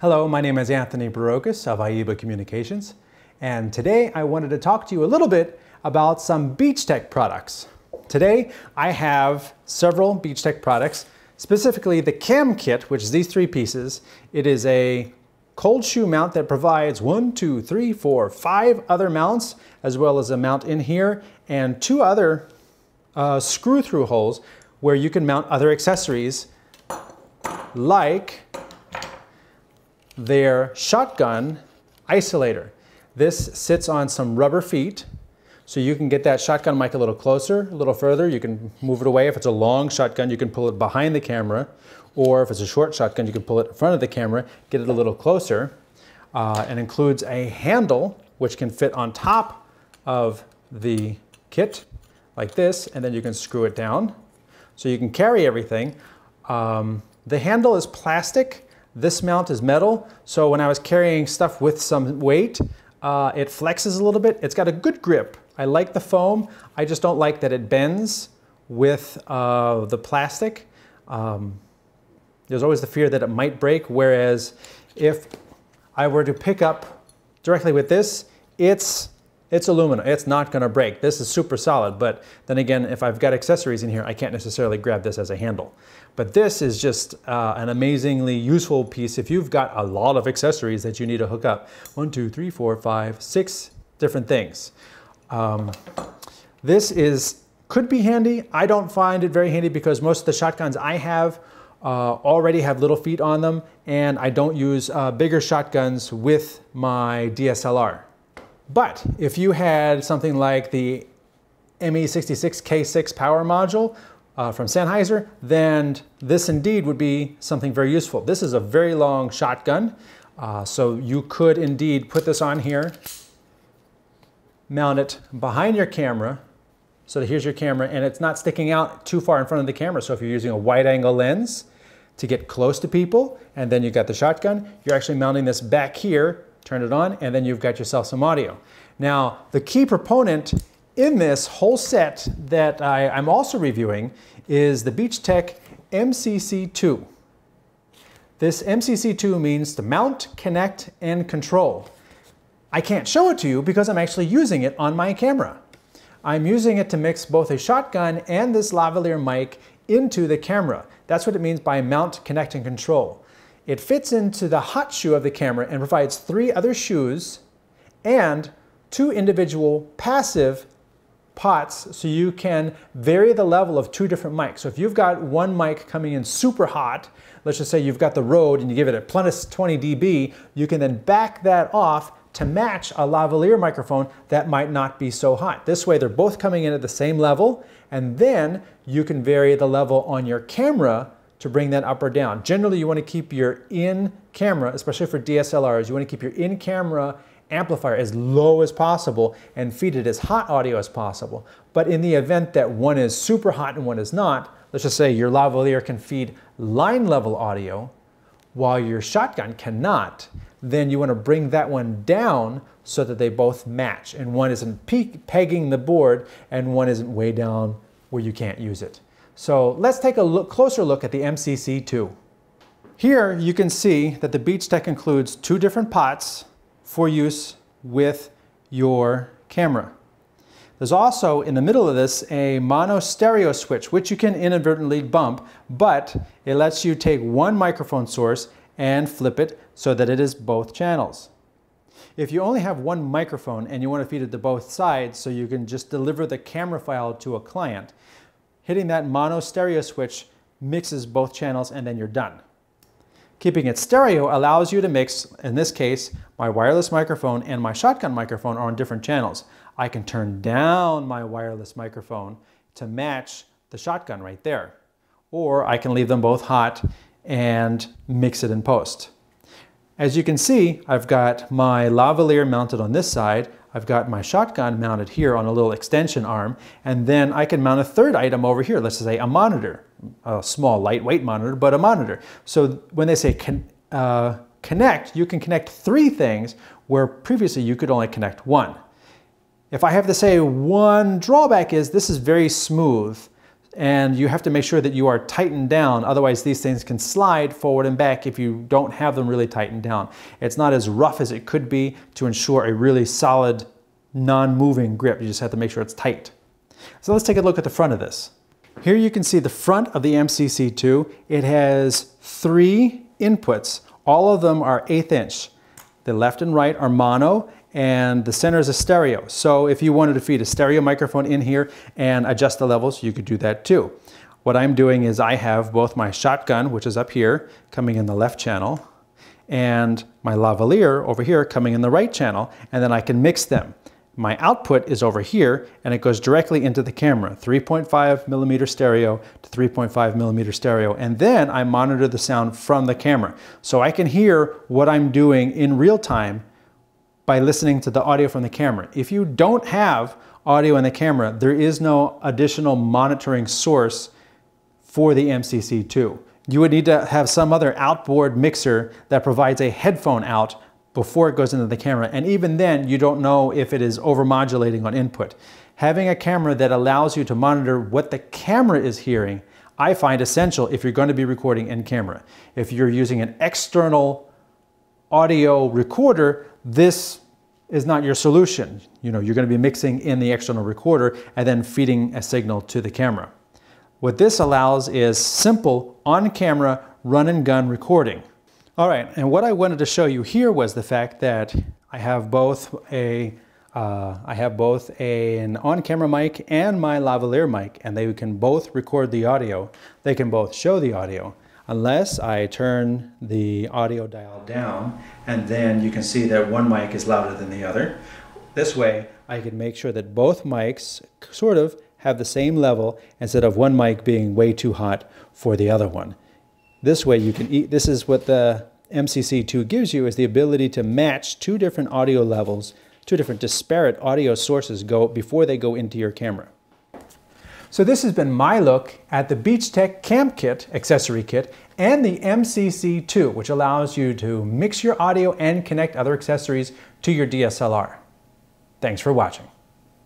Hello, my name is Anthony Barocas of Aiba Communications, and today I wanted to talk to you a little bit about some Beachtek products. Today I have several Beachtek products, specifically the Cam Kit, which is these three pieces. It is a cold shoe mount that provides 5 other mounts, as well as a mount in here and 2 other screw-through holes where you can mount other accessories like their shotgun isolator. This sits on some rubber feet, so you can get that shotgun mic a little closer, a little further. You can move it away. If it's a long shotgun, you can pull it behind the camera, or if it's a short shotgun, you can pull it in front of the camera, get it a little closer. And includes a handle, which can fit on top of the kit, like this, and then you can screw it down. So you can carry everything. The handle is plastic. This mount is metal, so when I was carrying stuff with some weight, it flexes a little bit. It's got a good grip. I like the foam. I just don't like that it bends with the plastic. There's always the fear that it might break, whereas if I were to pick up directly with this, it's aluminum. It's not going to break. This is super solid, but then again, if I've got accessories in here, I can't necessarily grab this as a handle. But this is just an amazingly useful piece if you've got a lot of accessories that you need to hook up. 1, 2, 3, 4, 5, 6 different things. This could be handy. I don't find it very handy because most of the shotguns I have already have little feet on them, and I don't use bigger shotguns with my DSLR. But if you had something like the ME66K6 power module from Sennheiser, then this indeed would be something very useful. This is a very long shotgun, so you could indeed put this on here, mount it behind your camera, so here's your camera, and it's not sticking out too far in front of the camera. So if you're using a wide angle lens to get close to people, and then you've got the shotgun, you're actually mounting this back here, turn it on, and then you've got yourself some audio. Now, the key proponent in this whole set that I'm also reviewing is the Beachtek MCC2. This MCC2 means to mount, connect, and control. I can't show it to you because I'm actually using it on my camera. I'm using it to mix both a shotgun and this lavalier mic into the camera. That's what it means by mount, connect, and control. It fits into the hot shoe of the camera and provides 3 other shoes and 2 individual passive pots, so you can vary the level of 2 different mics. So if you've got one mic coming in super hot, let's just say you've got the Rode and you give it a plus 20 dB, you can then back that off to match a lavalier microphone that might not be so hot. This way they're both coming in at the same level, and then you can vary the level on your camera to bring that up or down. Generally, you want to keep your in-camera, especially for DSLRs, you want to keep your in-camera amplifier as low as possible and feed it as hot audio as possible. But in the event that one is super hot and one is not, let's just say your lavalier can feed line level audio while your shotgun cannot, then you want to bring that one down so that they both match and one isn't pegging the board and one isn't way down where you can't use it. So let's take a closer look at the MCC2. Here you can see that the Beachtek includes 2 different pots for use with your camera. There's also in the middle of this a mono stereo switch, which you can inadvertently bump, but it lets you take one microphone source and flip it so that it is both channels. If you only have one microphone and you want to feed it to both sides so you can just deliver the camera file to a client, hitting that mono stereo switch mixes both channels and then you're done. Keeping it stereo allows you to mix, in this case, my wireless microphone and my shotgun microphone are on different channels. I can turn down my wireless microphone to match the shotgun right there. Or I can leave them both hot and mix it in post. As you can see, I've got my lavalier mounted on this side. I've got my shotgun mounted here on a little extension arm, and then I can mount a third item over here, let's say a monitor, a small lightweight monitor, but a monitor. So when they say connect, you can connect 3 things where previously you could only connect 1. If I have to say one drawback is this is very smooth. and you have to make sure that you are tightened down. Otherwise, these things can slide forward and back if you don't have them really tightened down. It's not as rough as it could be to ensure a really solid, non-moving grip. You just have to make sure it's tight. So let's take a look at the front of this. Here you can see the front of the MCC2. It has 3 inputs. All of them are 1/8 inch. The left and right are mono, and the center is a stereo. So if you wanted to feed a stereo microphone in here and adjust the levels, you could do that too. What I'm doing is I have both my shotgun, which is up here, coming in the left channel, and my lavalier over here coming in the right channel, and then I can mix them. My output is over here, and it goes directly into the camera, 3.5mm stereo to 3.5mm stereo, and then I monitor the sound from the camera. So I can hear what I'm doing in real time by listening to the audio from the camera. If you don't have audio in the camera, there is no additional monitoring source for the MCC2. You would need to have some other outboard mixer that provides a headphone out before it goes into the camera, and even then you don't know if it is overmodulating on input. Having a camera that allows you to monitor what the camera is hearing, I find essential if you're going to be recording in camera. If you're using an external audio recorder, this is not your solution. You're going to be mixing in the external recorder and then feeding a signal to the camera. What this allows is simple on-camera run and gun recording. All right, and what I wanted to show you here was the fact that I have both an on-camera mic and my lavalier mic, and they can both record the audio. They can both show the audio, unless I turn the audio dial down, and then you can see that one mic is louder than the other. This way, I can make sure that both mics sort of have the same level instead of one mic being way too hot for the other one. This way you can this is what the MCC2 gives you, is the ability to match 2 different audio levels, 2 different disparate audio sources before they go into your camera. So this has been my look at the Beachtek Kamkit accessory kit and the MCC2, which allows you to mix your audio and connect other accessories to your DSLR. Thanks for watching.